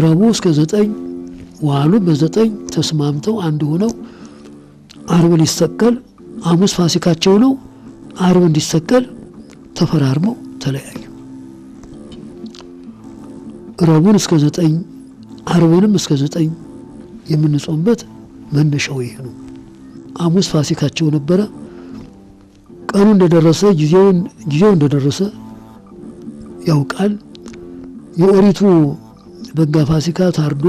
ረቡዕ እስከ 9 ዋሉ በ9 ተስማምተው አንድ ሆነው ዓርብ ሊሰቀል ሐሙስ ፋሲካቸው ነው። ዓርብ እንዲሰቀል ተፈራርመው ተለያዩ። ረቡዕን እስከ 9 ዓርብንም እስከ 9 የምንጾምበት መነሻው ይሄ ነው። ሐሙስ ፋሲካቸው ነበረ። ቀኑ እንደደረሰ ጊዜው እንደደረሰ ያውቃል። የኦሪቱ በጋ ፋሲካ ታርዶ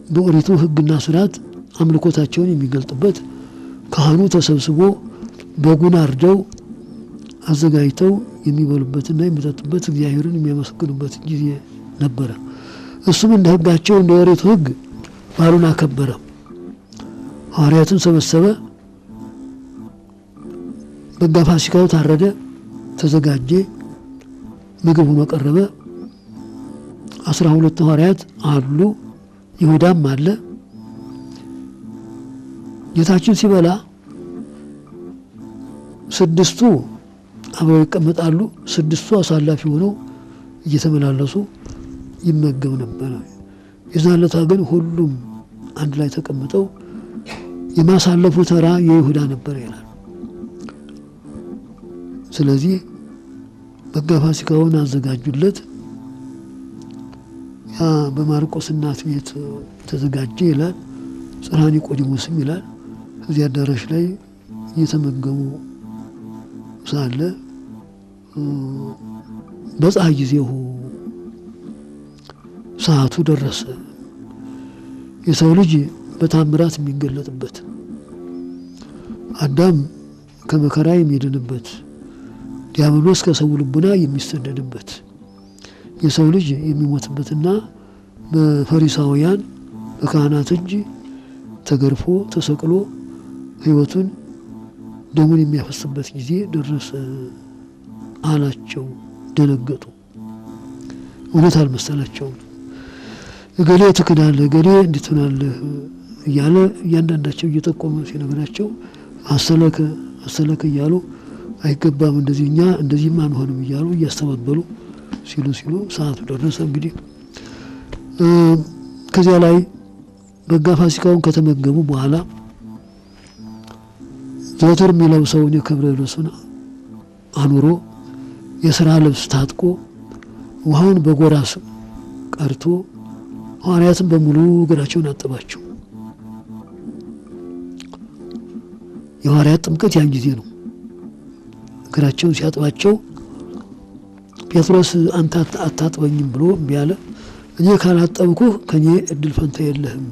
በኦሪቱ ሕግና ስርዓት አምልኮታቸውን የሚገልጡበት ካህኑ ተሰብስቦ በጉን አርደው አዘጋጅተው የሚበሉበትና የሚጠጡበት እግዚአብሔርን የሚያመሰግኑበት ጊዜ ነበረ። እሱም እንደ ሕጋቸው እንደ ኦሪቱ ሕግ ባሉን አከበረ። ሐዋርያትን ሰበሰበ። በጋ ፋሲካው ታረደ፣ ተዘጋጀ፣ ምግብ ሆኖ ቀረበ። 12 ሐዋርያት አሉ፣ ይሁዳም አለ። ጌታችን ሲበላ 6ቱ አብረው ይቀመጣሉ፣ 6ቱ አሳላፊ ሆነው እየተመላለሱ ይመገብ ነበር። የዛን ዕለት ግን ሁሉም አንድ ላይ ተቀምጠው የማሳለፉ ተራ የይሁዳ ነበር ይላል። ስለዚህ በጋ ፋሲካውን አዘጋጁለት። ያ በማርቆስ እናት ቤት ተዘጋጀ ይላል። ጽርሐ ኒቆዲሞስም ይላል። እዚህ አዳራሽ ላይ እየተመገቡ ሳለ በፀሐይ ጊዜው ሰዓቱ ደረሰ። የሰው ልጅ በታምራት የሚገለጥበት፣ አዳም ከመከራ የሚድንበት፣ ዲያብሎስ ከሰው ልቡና የሚሰደድበት፣ የሰው ልጅ የሚሞትበትና በፈሪሳውያን በካህናት እጅ ተገርፎ ተሰቅሎ ሕይወቱን ደሙን የሚያፈስበት ጊዜ ደረሰ አላቸው። ደነገጡ። እውነት አልመሰላቸውም። እገሌ ትክዳለህ፣ እገሌ እንድትሆናለህ እያለ እያንዳንዳቸው እየጠቆመ ሲነግራቸው አሰለከ እያሉ አይገባም፣ እንደዚህ እኛ እንደዚህም አንሆንም እያሉ እያስተባበሉ ሲሉ ሰዓቱ ደረሰ። እንግዲህ ከዚያ ላይ በጋ ፋሲካውን ከተመገቡ በኋላ ዘወትር የሚለብሰውን የክብረ ልብሱን አኑሮ የሥራ ልብስ ታጥቆ ውሃውን በጎራስ ቀርቶ ሐዋርያትን በሙሉ እግራቸውን አጠባቸው። የሐዋርያት ጥምቀት ያን ጊዜ ነው። እግራቸውን ሲያጥባቸው ጴጥሮስ አንተ አታጥበኝም ብሎ እምቢ አለ። እኔ ካላጠብኩህ ከኔ እድል ፈንታ የለህም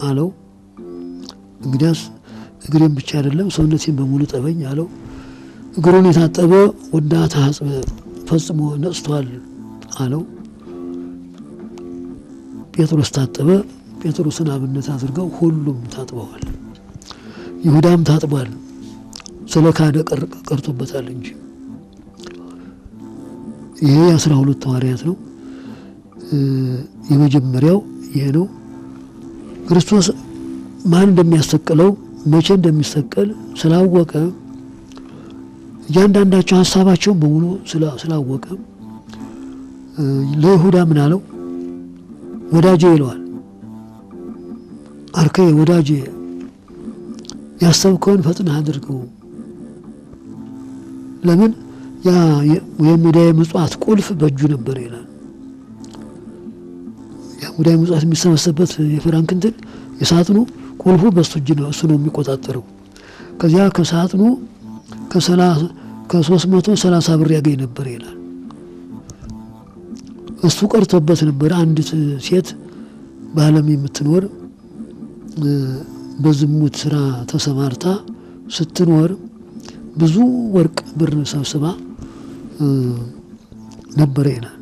አለው። እንግዲያስ እግሬን ብቻ አይደለም ሰውነቴን በሙሉ ጠበኝ አለው። እግሩን የታጠበ ወዳ ታጽበ ፈጽሞ ነጽቷል አለው። ጴጥሮስ ታጠበ። ጴጥሮስን አብነት አድርገው ሁሉም ታጥበዋል። ይሁዳም ታጥቧል። ስለ ካደ ቀርቶበታል እንጂ። ይሄ 12 ሐዋርያት ነው። የመጀመሪያው ይሄ ነው። ክርስቶስ ማን እንደሚያሰቅለው መቼ እንደሚሰቀል ስላወቀ እያንዳንዳቸው ሀሳባቸውን በሙሉ ስላወቀ ለይሁዳ ምን አለው? ወዳጄ ይለዋል። አርከዬ ወዳጄ ያሰብከውን ፈጥነህ አድርገው። ለምን ያ የሙዳየ ምጽዋት ቁልፍ በእጁ ነበር ይላል። ያ ሙዳየ ምጽዋት የሚሰበሰብበት የፍራንክ እንትን የሳጥኑ ቁልፉ በሱ እጅ ነው። እሱ ነው የሚቆጣጠረው። ከዚያ ከሳጥኑ ከ330 ብር ያገኝ ነበር ይላል። እሱ ቀርቶበት ነበር። አንዲት ሴት በዓለም የምትኖር በዝሙት ስራ ተሰማርታ ስትኖር ብዙ ወርቅ ብር ሰብስባ ነበር ይላል።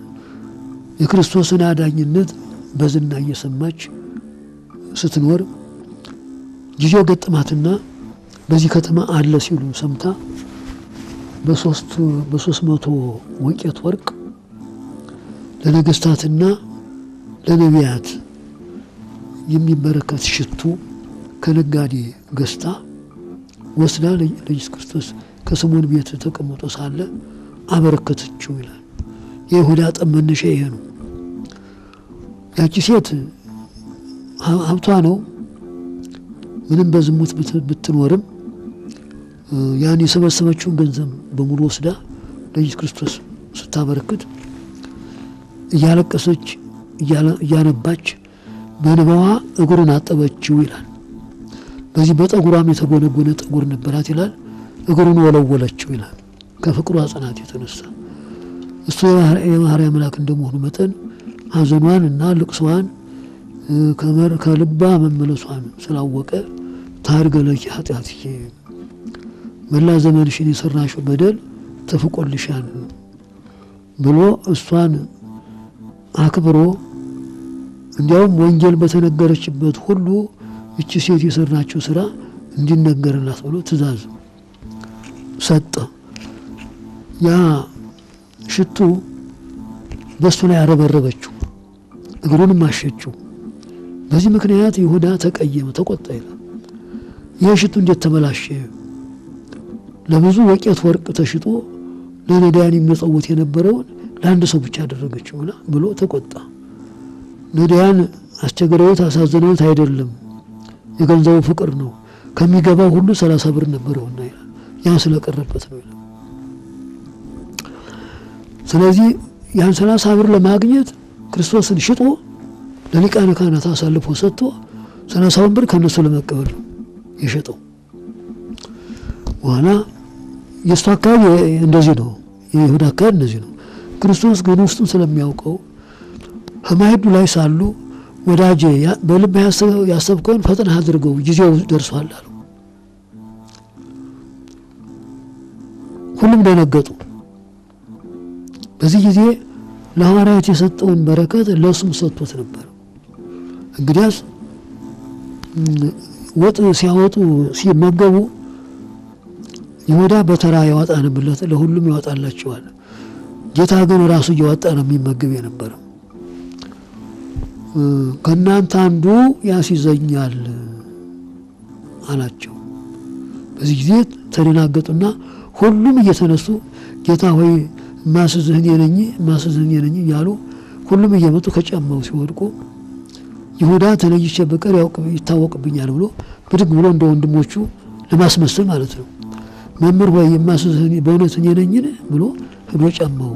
የክርስቶስን አዳኝነት በዝና እየሰማች ስትኖር ጊዜው ገጠማትና በዚህ ከተማ አለ ሲሉ ሰምታ በ300 ወቄት ወርቅ ለነገስታትና ለነቢያት የሚበረከት ሽቱ ከነጋዴ ገዝታ ወስዳ ለኢየሱስ ክርስቶስ ከስምዖን ቤት ተቀምጦ ሳለ አበረከተችው ይላል። የይሁዳ ጠብ መነሻ ይሄ ነው። ያቺ ሴት ሀብቷ ነው። ምንም በዝሙት ብትኖርም ያን የሰበሰበችውን ገንዘብ በሙሉ ወስዳ ለኢየሱስ ክርስቶስ ስታበረክት እያለቀሰች እያነባች በንባዋ እግሩን አጠበችው ይላል። በዚህ በጠጉሯም የተጎነጎነ ጠጉር ነበራት ይላል። እግሩን ወለወለችው ይላል። ከፍቅሯ ጽናት የተነሳ እሱ የማርያም መልአክ እንደመሆኑ መጠን ሐዘኗን እና ልቅሷን ከልባ መመለሷን ስላወቀ ታርገለኪ ኃጢአትኪ መላ ዘመንሽን የሰራሽው በደል ተፍቆልሻል ብሎ እሷን አክብሮ እንዲያውም ወንጌል በተነገረችበት ሁሉ እቺ ሴት የሰራችው ስራ እንዲነገርላት ብሎ ትእዛዝ ሰጠ። ያ ሽቱ በሱ ላይ አረበረበችው፣ እግሩንም አሸችው። በዚህ ምክንያት ይሁዳ ተቀየመ፣ ተቆጣ ይላል። ይህ ሽቱ እንዴት ተበላሸ? ለብዙ ወቄት ወርቅ ተሽጦ ለነዳያን የሚመጸውት የነበረውን ለአንድ ሰው ብቻ አደረገችው ብሎ ተቆጣ። ነዳያን አስቸግረውት አሳዝነውት አይደለም፣ የገንዘቡ ፍቅር ነው። ከሚገባው ሁሉ 30 ብር ነበረውና ይላል። ያ ስለቀረበት ነው ይላል። ስለዚህ ያን 30 ብር ለማግኘት ክርስቶስን ሽጦ ለሊቃነ ካህናት አሳልፎ ሰጥቶ 30 ብር ከነሱ ለመቀበል የሸጠው። በኋላ የእሱ አካባቢ እንደዚህ ነው፣ የይሁዳ አካባቢ እንደዚህ ነው። ክርስቶስ ግን ውስጡን ስለሚያውቀው ከማዕዱ ላይ ሳሉ ወዳጄ በልብ ያሰብከውን ፈጥነህ አድርገው ጊዜው ደርሷል አለው። ሁሉም ደነገጡ። በዚህ ጊዜ ለሐዋርያት የሰጠውን በረከት ለሱም ሰጥቶት ነበር። እንግዲያስ ወጥ ሲያወጡ ሲመገቡ ይሁዳ በተራ ያወጣ ነብለት፣ ለሁሉም ያወጣላቸዋል። ጌታ ግን ራሱ እያወጣ ነው የሚመገብ የነበረው። ከእናንተ አንዱ ያስይዘኛል አላቸው። በዚህ ጊዜ ተደናገጡና ሁሉም እየተነሱ ጌታ ሆይ ማስዝህን የነኝ እያሉ ሁሉም እየመጡ ከጫማው ሲወድቁ ይሁዳ ተለይቼ በቀር ይታወቅብኛል ብሎ ብድግ ብሎ እንደ ወንድሞቹ ለማስመሰል ማለት ነው መምህር ሆይ የማስዝህን በእውነት እኔ ነኝን ብሎ ሄዶ ጫማው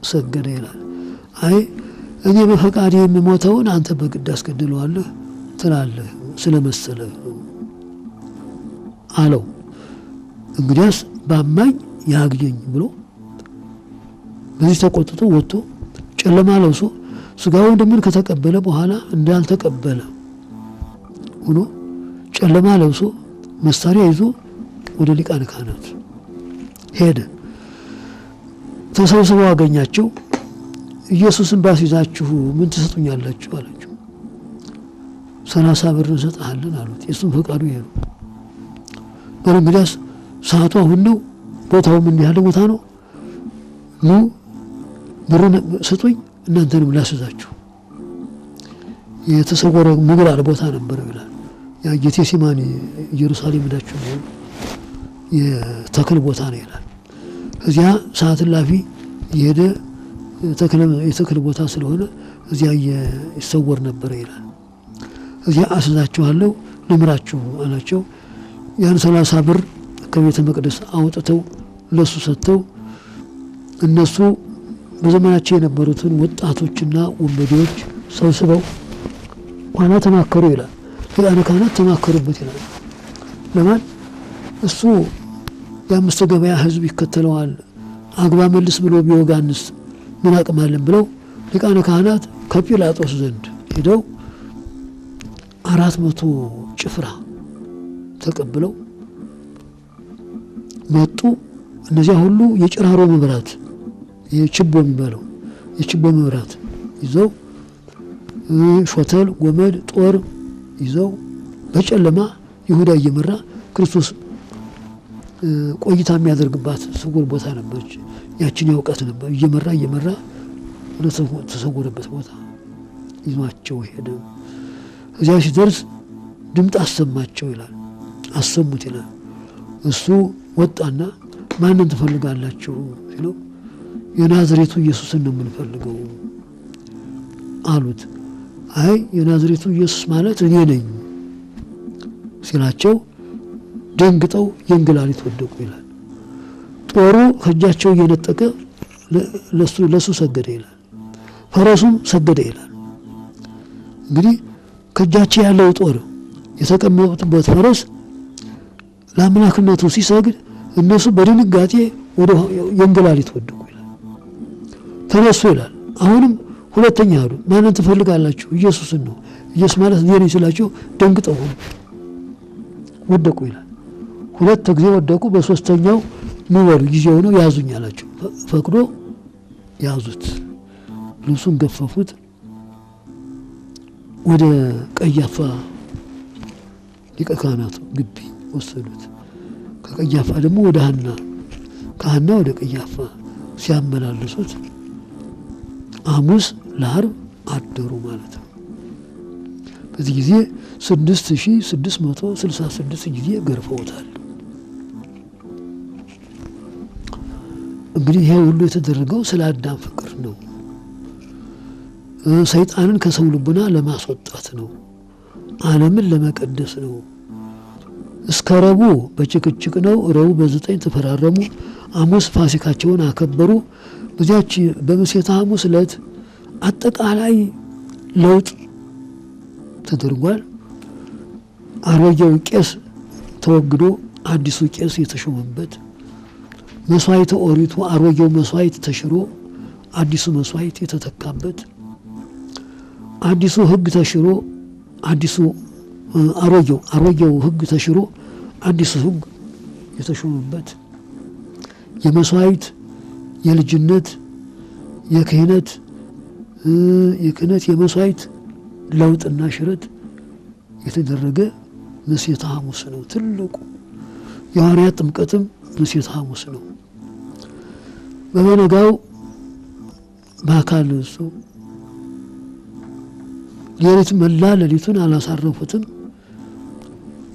ሰገደ ይላል። አይ እኔ በፈቃዴ የምሞተውን አንተ በግድ አስገድለዋለህ ትላለህ ስለመሰለ አለው። እንግዲያስ ባማኝ ያግኘኝ ብሎ በዚህ ተቆጥቶ ወጥቶ ጨለማ ለብሶ ስጋውን ደሙን ከተቀበለ በኋላ እንዳልተቀበለ ሆኖ ጨለማ ለብሶ መሳሪያ ይዞ ወደ ሊቃነ ካህናት ሄደ። ተሰብስበው አገኛቸው። ኢየሱስን ባስይዛችሁ ምን ትሰጡኛላችሁ አላቸው። 30 ብር እንሰጥሃለን አሉት። የሱም ፈቃዱ ይሄ ነው። በእንግዲያስ ሰዓቱ አሁን ነው፣ ቦታውም እንዲህ ያለ ቦታ ነው። ኑ ብሩን ስጡኝ እናንተንም ላስይዛችሁ። የተሰወረ ምግባር ቦታ ነበር ይላል። ያ ጌቴሴማኒ ኢየሩሳሌም ሄዳችሁ ነው የተክል ቦታ ነው ይላል። እዚያ ሰዓት ላፊ የሄደ የተክል ቦታ ስለሆነ እዚያ ይሰወር ነበር ይላል። እዚያ አስይዛችኋለሁ ልምራችሁ አላቸው። ያን 30 ብር ከቤተ መቅደስ አውጥተው ለሱ ሰጥተው እነሱ በዘመናቸው የነበሩትን ወጣቶችና ወንበዴዎች ሰብስበው ኋላ ተማከሩ ይላል። ሊቃነ ካህናት ተማከሩበት ይላል። ለማን እሱ የ5 ገበያ ህዝብ ይከተለዋል፣ አግባ መልስ ብሎ ቢወጋንስ ምን አቅም አለን ብለው ሊቃነ ካህናት ከጲላጦስ ዘንድ ሄደው 400 ጭፍራ ተቀብለው መጡ። እነዚያ ሁሉ የጭራሮ መብራት የችቦ የሚባለው የችቦ መብራት ይዘው ሾተል፣ ጎመድ፣ ጦር ይዘው በጨለማ ይሁዳ እየመራ ክርስቶስ ቆይታ የሚያደርግባት ስውር ቦታ ነበረች። ያችን ያውቃት ነበር። እየመራ ወደ ተሰወረበት ቦታ ይዟቸው ሄደ። እዚያ ሲደርስ ድምፅ አሰማቸው ይላል። አሰሙት ይላል። እሱ ወጣና ማንን ትፈልጋላችሁ ሲለው የናዝሬቱ ኢየሱስን ነው የምንፈልገው አሉት። አይ የናዝሬቱ ኢየሱስ ማለት እኔ ነኝ ሲላቸው ደንግጠው የእንግላሊት ወደቁ ይላል። ጦሩ ከእጃቸው እየነጠቀ ለሱ ሰገደ ይላል። ፈረሱም ሰገደ ይላል። እንግዲህ ከእጃቸው ያለው ጦር የተቀመጡበት ፈረስ ለአምላክነቱ ሲሰግድ እነሱ በድንጋጤ ወደ የእንግላሊት ወደቁ ይላል። ተነሱ ይላል። አሁንም ሁለተኛ አሉ። ማንን ትፈልጋላችሁ? ኢየሱስን ነው። ኢየሱስ ማለት እኔ ነኝ ሲላቸው ደንግጠው ወደቁ ይላል። ሁለት ጊዜ ወደቁ። በሶስተኛው ንበሉ ጊዜው ነው ያዙኝ አላቸው። ፈቅዶ ያዙት፣ ልብሱን ገፈፉት፣ ወደ ቀያፋ ሊቀ ካህናቱ ግቢ ወሰዱት። ከቀያፋ ደግሞ ወደ ሐና፣ ከሐና ወደ ቀያፋ ሲያመላልሱት ሐሙስ ለዓርብ አደሩ ማለት ነው። በዚህ ጊዜ 6666 ጊዜ ገርፈውታል። እንግዲህ ይሄ ሁሉ የተደረገው ስለ አዳም ፍቅር ነው። ሰይጣንን ከሰው ልቡና ለማስወጣት ነው። ዓለምን ለመቀደስ ነው። እስከ ረቡዕ በጭቅጭቅ ነው። ረቡዕ በ9 ተፈራረሙ። ሐሙስ ፋሲካቸውን አከበሩ። በዚያች በምሴተ ሐሙስ ዕለት አጠቃላይ ለውጥ ተደርጓል። አሮጌው ቄስ ተወግዶ አዲሱ ቄስ የተሾመበት፣ መስዋዕተ ኦሪቱ አሮጌው መስዋዕት ተሽሮ አዲሱ መስዋዕት የተተካበት፣ አዲሱ ሕግ ተሽሮ አሮጌው ሕግ ተሽሮ አዲሱ ሕግ የተሾመበት፣ የመስዋዕት የልጅነት የክህነት የመስዋዕት ለውጥና ሽረት የተደረገ ምሴተ ሐሙስ ነው። ትልቁ የሐዋርያት ጥምቀትም ምሴተ ሐሙስ ነው። በበነጋው በአካል እሱ መላ ሌሊቱን አላሳረፉትም።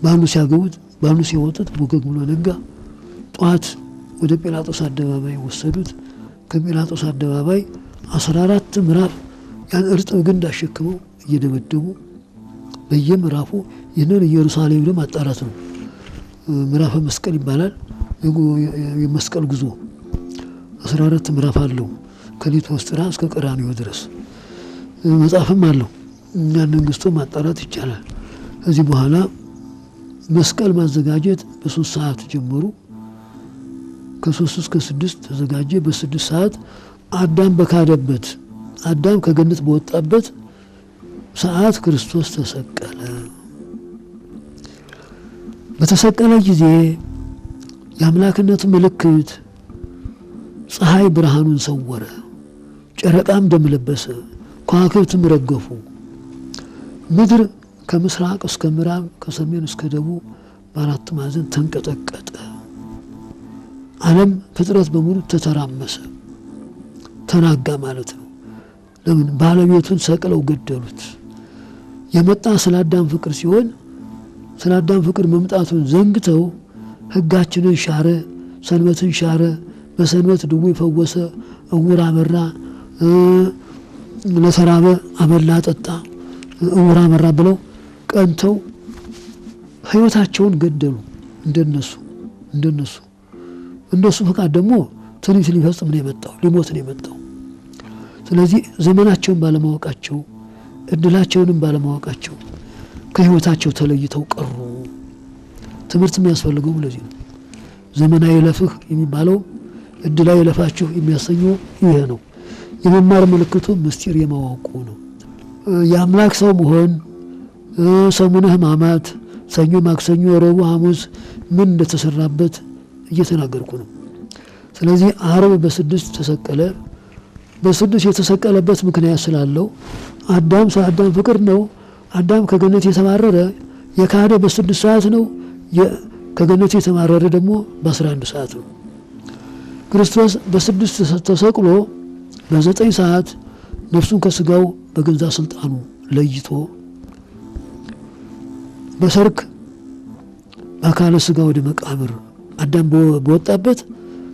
ባሉ ሲያገቡት ባሉ ሲወጡት ቦገግ ብሎ ነጋ። ጠዋት ወደ ጲላጦስ አደባባይ ወሰዱት። ከጲላጦስ አደባባይ 14 ምዕራፍ ያን እርጥብ ግንድ አሸክመው እየደበደቡ በየምዕራፉ ይህንን ኢየሩሳሌም ደግሞ ማጣራት ነው። ምዕራፈ መስቀል ይባላል። የመስቀል ጉዞ 14 ምዕራፍ አለው። ከሊቶስጥራ እስከ ቀራንዮ ድረስ መጽሐፍም አለው። ያንን ገዝቶ ማጣራት ይቻላል። ከዚህ በኋላ መስቀል ማዘጋጀት በ3 ሰዓት ጀመሩ። ከ3 እስከ 6 ተዘጋጀ። በ6 ሰዓት አዳም በካደበት አዳም ከገነት በወጣበት ሰዓት ክርስቶስ ተሰቀለ። በተሰቀለ ጊዜ የአምላክነቱ ምልክት ፀሐይ ብርሃኑን ሰወረ፣ ጨረቃም ደም ለበሰ፣ ከዋክብትም ረገፉ። ምድር ከምስራቅ እስከ ምዕራብ ከሰሜን እስከ ደቡብ በአራት ማዕዘን ተንቀጠቀጠ። ዓለም ፍጥረት በሙሉ ተተራመሰ፣ ተናጋ ማለት ነው። ለምን? ባለቤቱን ሰቅለው ገደሉት። የመጣ ስለ አዳም ፍቅር ሲሆን ስለ አዳም ፍቅር መምጣቱን ዘንግተው ሕጋችንን ሻረ፣ ሰንበትን ሻረ፣ በሰንበት ድውይ ፈወሰ፣ እውር አበራ፣ ለተራበ አበላ ጠጣ፣ እውር አበራ ብለው ቀንተው ሕይወታቸውን ገደሉ። እንደነሱ ፈቃድ ደግሞ ትንቢት ሊፈጽም ነው የመጣው፣ ሊሞት ነው የመጣው። ስለዚህ ዘመናቸውን ባለማወቃቸው እድላቸውንም ባለማወቃቸው ከሕይወታቸው ተለይተው ቀሩ። ትምህርት የሚያስፈልገው ለዚህ ነው። ዘመናዊ ለፍህ የሚባለው እድላዊ ለፋችሁ የሚያሰኘው ይሄ ነው። የመማር ምልክቱ ምስጢር የማወቁ ነው። የአምላክ ሰው መሆን ሰሙነ ሕማማት ሰኞ፣ ማክሰኞ፣ ረቡዕ፣ ሐሙስ ምን እንደተሰራበት እየተናገርኩ ነው። ስለዚህ ዓርብ በ6 ተሰቀለ። በ6 የተሰቀለበት ምክንያት ስላለው አዳም አዳም ፍቅር ነው። አዳም ከገነት የተባረረ የካደ በ6 ሰዓት ነው። ከገነት የተባረረ ደግሞ በ11 ሰዓት ነው። ክርስቶስ በ6 ተሰቅሎ በ9 ሰዓት ነፍሱን ከስጋው በገዛ ስልጣኑ ለይቶ በሰርክ በአካለ ስጋ ወደ መቃብር አዳም በወጣበት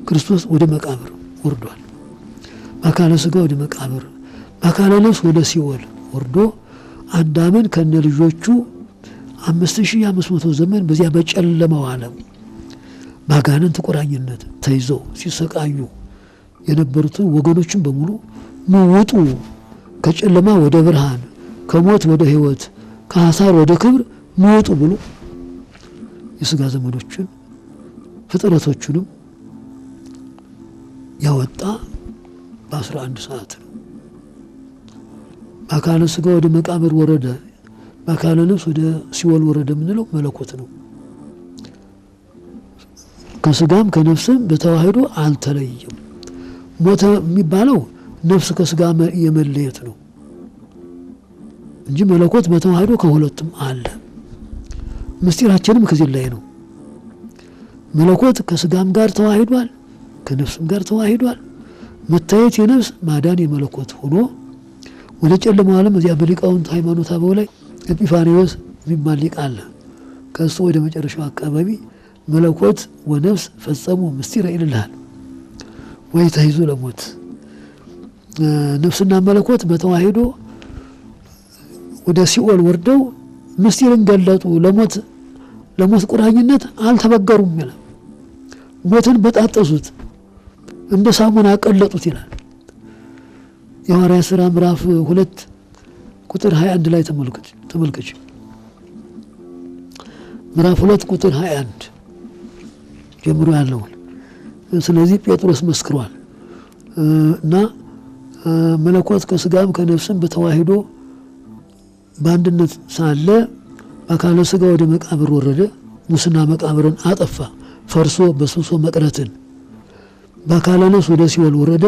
ክርስቶስ ወደ መቃብር ወርዷል። በአካለ ስጋ ወደ መቃብር በአካለ ነፍስ ወደ ሲኦል ወርዶ አዳምን ከነ ልጆቹ 5500 ዘመን በዚያ በጨለማው ዓለም በአጋንንት ቁራኝነት ተይዘው ሲሰቃዩ የነበሩትን ወገኖችን በሙሉ ውጡ፣ ከጨለማ ወደ ብርሃን፣ ከሞት ወደ ሕይወት፣ ከሐሳር ወደ ክብር ውጡ ብሎ የሥጋ ዘመዶችን ፍጥረቶቹንም ያወጣ በ11 ሰዓት ነው። በአካለ ስጋ ወደ መቃብር ወረደ፣ በአካለ ነፍስ ወደ ሲኦል ወረደ የምንለው መለኮት ነው። ከስጋም ከነፍስም በተዋህዶ አልተለየም። ሞተ የሚባለው ነፍስ ከስጋ የመለየት ነው እንጂ መለኮት በተዋህዶ ከሁለቱም አለ። ምስጢራችንም ከዚህ ላይ ነው። መለኮት ከስጋም ጋር ተዋህዷል፣ ከነፍስም ጋር ተዋህዷል። መታየት የነፍስ ማዳን የመለኮት ሆኖ ወደ ጨለማው ዓለም እዚያ በሊቃውንት ሃይማኖት አበው ላይ ኤጲፋንዮስ የሚባል ሊቅ አለ። ከእሱ ወደ መጨረሻው አካባቢ መለኮት ወነፍስ ፈጸሙ ምስጢረ ይልልሃል ወይ ተይዞ ለሞት ነፍስና መለኮት በተዋህዶ ወደ ሲኦል ወርደው ምስጢርን ገለጡ። ለሞት ቁራኝነት አልተበገሩም ይላል። ሞትን በጣጠሱት እንደ ሳሙና ቀለጡት ይላል። የሐዋርያት ሥራ ምዕራፍ 2 ቁጥር 21 ላይ ተመልከች። ምዕራፍ 2 ቁጥር 21 ጀምሮ ያለውን። ስለዚህ ጴጥሮስ መስክሯል እና መለኮት ከስጋም ከነፍስም በተዋህዶ በአንድነት ሳለ በአካለ ስጋ ወደ መቃብር ወረደ። ሙስና መቃብርን አጠፋ፣ ፈርሶ በስብሶ መቅረትን። በአካለ ነፍስ ወደ ሲኦል ወረደ።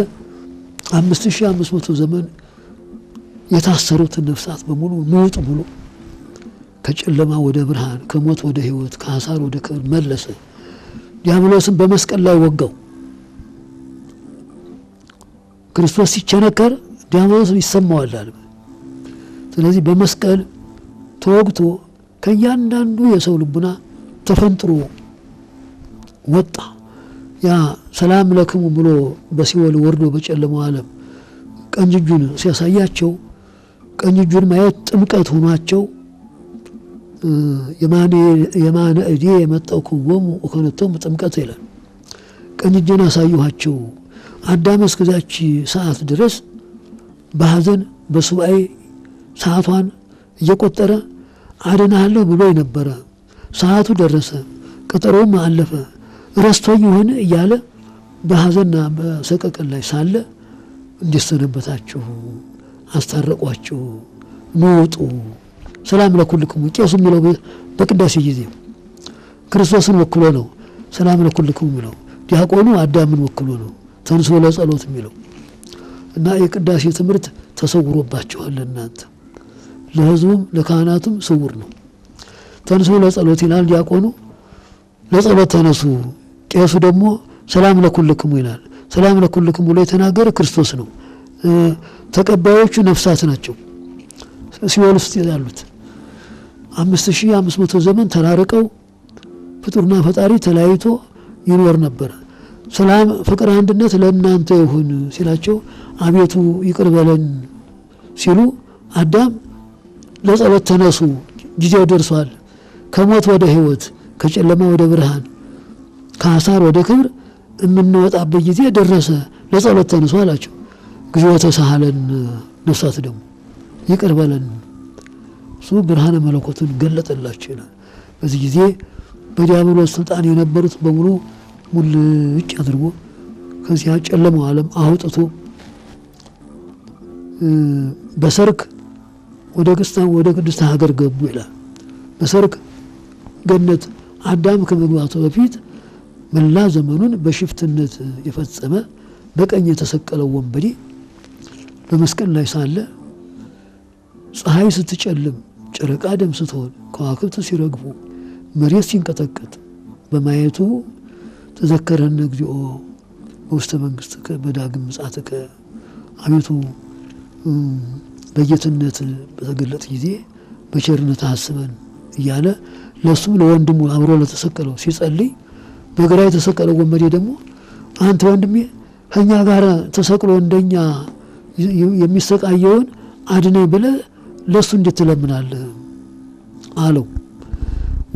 5500 ዘመን የታሰሩትን ነፍሳት በሙሉ ንውጡ ብሎ ከጨለማ ወደ ብርሃን፣ ከሞት ወደ ሕይወት፣ ከሐሳር ወደ ክብር መለሰ። ዲያብሎስን በመስቀል ላይ ወጋው። ክርስቶስ ሲቸነከር ዲያብሎስ ይሰማዋል አለ። ስለዚህ በመስቀል ተወግቶ ከእያንዳንዱ የሰው ልቡና ተፈንጥሮ ወጣ። ያ ሰላም ለክሙ ብሎ በሲኦል ወርዶ በጨለማው ዓለም ቀኝ እጁን ሲያሳያቸው ቀኝ እጁን ማየት ጥምቀት ሆኗቸው የማነ እዴ የመጣው ክወሙ እኮነቶም ጥምቀት ይላል። ቀኝ እጄን አሳየኋቸው። አዳም እስከዛች ሰዓት ድረስ በሐዘን በሱባኤ ሰዓቷን እየቆጠረ አድናለሁ ብሎ የነበረ ሰዓቱ ደረሰ፣ ቀጠሮም አለፈ፣ ረስቶኝ ሆነ እያለ በሐዘንና በሰቀቀን ላይ ሳለ እንዲሰነበታችሁ አስታረቋችሁ፣ ንውጡ፣ ሰላም ለኩልክሙ። ቄሱ የሚለው በቅዳሴ ጊዜ ክርስቶስን ወክሎ ነው ሰላም ለኩልክሙ የሚለው። ዲያቆኑ አዳምን ወክሎ ነው ተንሶ ለጸሎት የሚለው እና የቅዳሴ ትምህርት ተሰውሮባቸዋል። እናንተ ለሕዝቡም ለካህናቱም ስውር ነው። ተንሶ ለጸሎት ይላል ዲያቆኑ፣ ለጸሎት ተነሱ። ቄሱ ደግሞ ሰላም ለኩልክሙ ይላል። ሰላም ለኩልክሙ ብሎ የተናገረ ክርስቶስ ነው። ተቀባዮቹ ነፍሳት ናቸው ሲኦል ውስጥ ያሉት። 5500 ዘመን ተራርቀው ፍጡርና ፈጣሪ ተለያይቶ ይኖር ነበር። ሰላም ፍቅር አንድነት ለእናንተ ይሁን ሲላቸው አቤቱ ይቅር በለን ሲሉ አዳም ለጸሎት ተነሱ፣ ጊዜው ደርሷል፣ ከሞት ወደ ሕይወት፣ ከጨለማ ወደ ብርሃን፣ ከሐሳር ወደ ክብር የምንወጣበት ጊዜ ደረሰ፣ ለጸሎት ተነሱ አላቸው። እግዚኦ ተሳሃለን ነፍሳት ደግሞ ይቅር በለን እሱ ብርሃነ መለኮቱን ገለጠላቸው ይላል። በዚህ ጊዜ በዲያብሎስ ስልጣን የነበሩት በሙሉ ሙልጭ አድርጎ ከዚያ ጨለማው ዓለም አውጥቶ በሰርክ ወደ ቅድስት ሀገር ገቡ ይላል። በሰርክ ገነት አዳም ከመግባቱ በፊት መላ ዘመኑን በሽፍትነት የፈጸመ በቀኝ የተሰቀለው ወንበዴ በመስቀል ላይ ሳለ ፀሐይ ስትጨልም ጨረቃ ደም ስትሆን ከዋክብት ሲረግፉ መሬት ሲንቀጠቀጥ በማየቱ ተዘከረን እግዚኦ በውስተ መንግሥትከ በዳግም ምጽአትከ አቤቱ በጌትነት በተገለጥ ጊዜ በቸርነት አስበን እያለ ለሱም ለወንድሙ አብሮ ለተሰቀለው ሲጸልይ በግራ የተሰቀለው ወንበዴ ደግሞ አንተ ወንድሜ ከኛ ጋር ተሰቅሎ እንደኛ የሚሰቃየውን አድነኝ ብለህ ለሱ እንዴት ትለምናለህ አለው።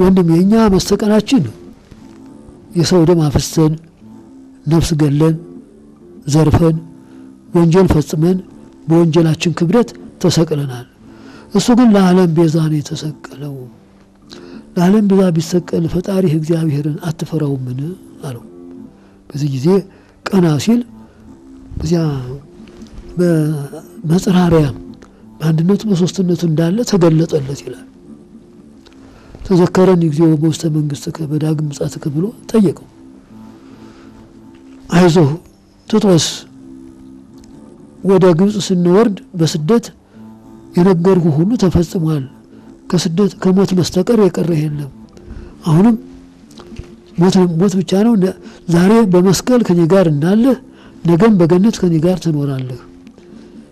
ወንድሜ እኛ መሰቀላችን የሰው ደም አፍሰን ነፍስ ገለን ዘርፈን ወንጀል ፈጽመን በወንጀላችን ክብደት ተሰቅለናል። እሱ ግን ለዓለም ቤዛ ነው የተሰቀለው። ለዓለም ቤዛ ቢሰቀል ፈጣሪ እግዚአብሔርን አትፈራውምን አለው። በዚህ ጊዜ ቀና ሲል በዚያ በመጽራሪያም በአንድነቱ በሶስትነቱ እንዳለ ተገለጠለት ይላል። ተዘከረን እግዚኦ በውስተ መንግሥትከ በዳግም ምጽአትከ ብሎ ጠየቀው። አይዞህ ጢጦስ ወደ ግብጽ ስንወርድ በስደት የነገርኩ ሁሉ ተፈጽሟል። ከስደት ከሞት በስተቀር የቀረ የለም። አሁንም ሞት ብቻ ነው። ዛሬ በመስቀል ከኔ ጋር እንዳለህ ነገም በገነት ከኔ ጋር ትኖራለህ።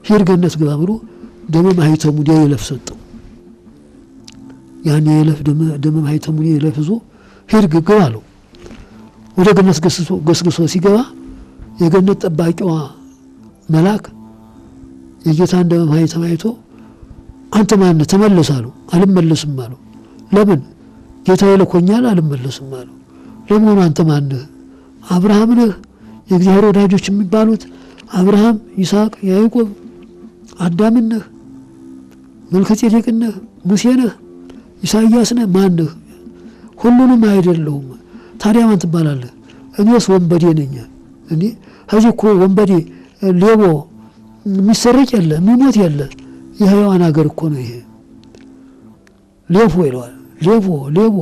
ሂድ ገነት ግባ ብሎ ደመ ማኅተሙን የይለፍ ሰጠው። ያን የይለፍ ደመ ማኅተሙን የይለፍ ይዞ ሂድ ግባ አለው። ወደ ገነት ገስግሶ ሲገባ የገነት ጠባቂዋ መልአክ የጌታን ደመ ማኅተም አይቶ አንተ ማን ነህ? ተመለስ አለው። አልመለስም አለው። ለምን? ጌታዬ ልኮኛል አልመለስም አለው። ለመሆኑ አንተ ማን ነህ? አብርሃም ነህ? የእግዚአብሔር ወዳጆች የሚባሉት አብርሃም፣ ይስሐቅ፣ ያዕቆብ፣ አዳም ነህ? መልከጼዴቅ ነህ? ሙሴ ነህ? ኢሳይያስ ነህ? ማን ነህ? ሁሉንም አይደለሁም። ታዲያ ማን ትባላለህ? እኔስ ወንበዴ ነኝ። እኔ ከዚህ እኮ ወንበዴ ሌቦ የሚሰረቅ የለ የሚሞት የለ የሕያዋን ሀገር እኮ ነው ይሄ። ሌቦ ይለዋል። ሌቦ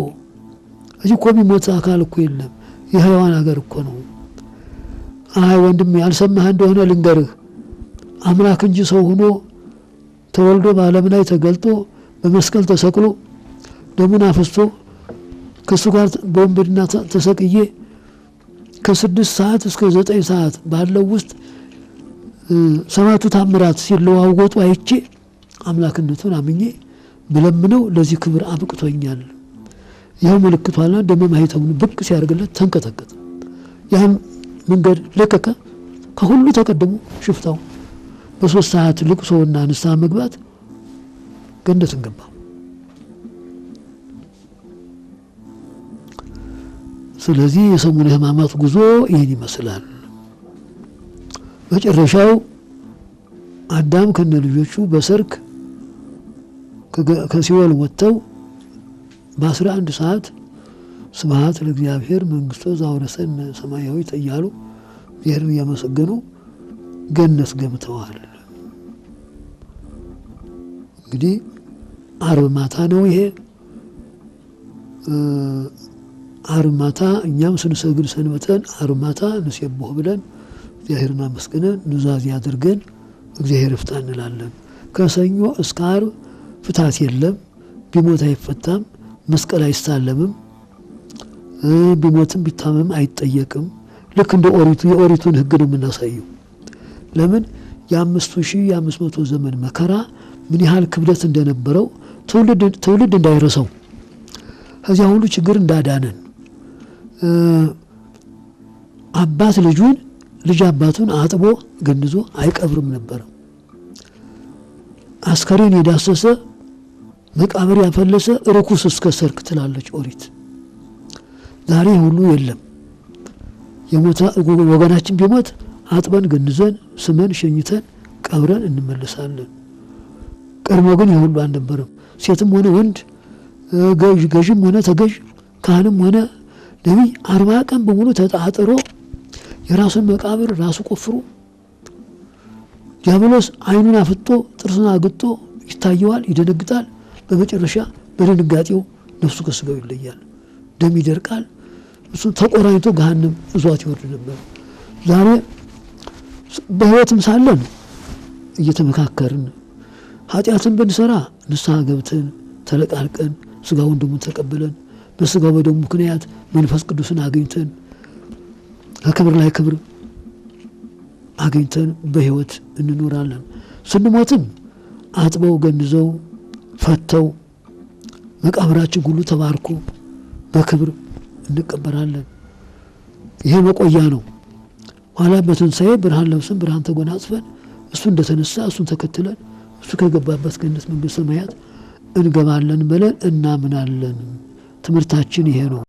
እዚህ እኮ የሚሞት አካል እኮ የለም የሕያዋን ሀገር እኮ ነው። አይ ወንድሜ ያልሰማህ እንደሆነ ልንገርህ፣ አምላክ እንጂ ሰው ሆኖ ተወልዶ በዓለም ላይ ተገልጦ በመስቀል ተሰቅሎ ደሙን አፍስሶ ከእሱ ጋር በወንበድና ተሰቅዬ ከ6 ሰዓት እስከ 9 ሰዓት ባለው ውስጥ 7ቱ ታምራት ሲለዋወጡ አይቼ አምላክነቱን አምኜ ብለምነው ለዚህ ክብር አብቅቶኛል። ይኸው ምልክቱ አለ። ደመ ማኅተሙን ብቅ ሲያደርግለት ተንቀጠቀጠ። ያን መንገድ ለቀቀ። ከሁሉ ተቀደሙ ሽፍታው በ3 ሰዓት ልቅሶና ንስሐ መግባት ገነትን ገባ። ስለዚህ የሰሙነ ሕማማት ጉዞ ይህን ይመስላል። መጨረሻው አዳም ከነ ልጆቹ በሰርክ ከሲኦል ወጥተው በ11 ሰዓት ስብሐት ለእግዚአብሔር መንግሥቶ ዘአውረሰነ ሰማያዊት እያሉ እግዚአብሔርን እያመሰገኑ ገነት ገብተዋል። እንግዲህ ዓርብ ማታ ነው ይሄ። ዓርብ ማታ እኛም ስንሰግድ ሰንበተን ዓርብ ማታ ንሴብሖ ብለን እግዚአብሔርን አመስግነን ኑዛዜ አድርገን እግዚአብሔር ይፍታ እንላለን። ከሰኞ እስከ ዓርብ ፍታት የለም። ቢሞት አይፈታም። መስቀል አይሳለምም። ቢሞትም ቢታመም አይጠየቅም። ልክ እንደ ኦሪቱ የኦሪቱን ሕግ ነው የምናሳየው። ለምን የ5500 ዘመን መከራ ምን ያህል ክብደት እንደነበረው ትውልድ እንዳይረሳው ከዚያ ሁሉ ችግር እንዳዳነን አባት ልጁን ልጅ አባቱን አጥቦ ገንዞ አይቀብርም ነበር። አስከሬን የዳሰሰ መቃብር ያፈለሰ ርኩስ እስከ ሰርክ ትላለች ኦሪት። ዛሬ ሁሉ የለም። የሞተ ወገናችን ቢሞት አጥበን ገንዘን ስመን ሸኝተን ቀብረን እንመለሳለን። ቀድሞ ግን የሁሉ አልነበረም። ሴትም ሆነ ወንድ፣ ገዥም ሆነ ተገዥ፣ ካህንም ሆነ ነቢይ 40 ቀን በሙሉ ተጣጥሮ የራሱን መቃብር ራሱ ቆፍሮ ዲያብሎስ አይኑን አፍጦ ጥርሱን አግጦ ይታየዋል፣ ይደነግጣል። በመጨረሻ በድንጋጤው ነፍሱ ከስጋው ይለያል፣ ደም ይደርቃል። እሱ ተቆራኝቶ ገሃነም እዟት ይወርድ ነበር። ዛሬ በህይወትም ሳለን እየተመካከርን ኃጢአትን ብንሰራ ንስሐ ገብተን ተለቃልቀን ስጋውን ደሙን ተቀብለን በስጋው በደሙ ምክንያት መንፈስ ቅዱስን አግኝተን ከክብር ላይ ክብር አግኝተን በህይወት እንኖራለን። ስንሞትም አጥበው ገንዘው ፈተው መቃብራችን ሁሉ ተባርኮ በክብር እንቀበራለን። ይሄ መቆያ ነው። ኋላ በትንሣኤ ብርሃን ለብሰን ብርሃን ተጎናጽፈን እሱ እንደተነሳ እሱን ተከትለን እሱ ከገባበት ገነት መንግሥተ ሰማያት እንገባለን ብለን እናምናለን። ትምህርታችን ይሄ ነው።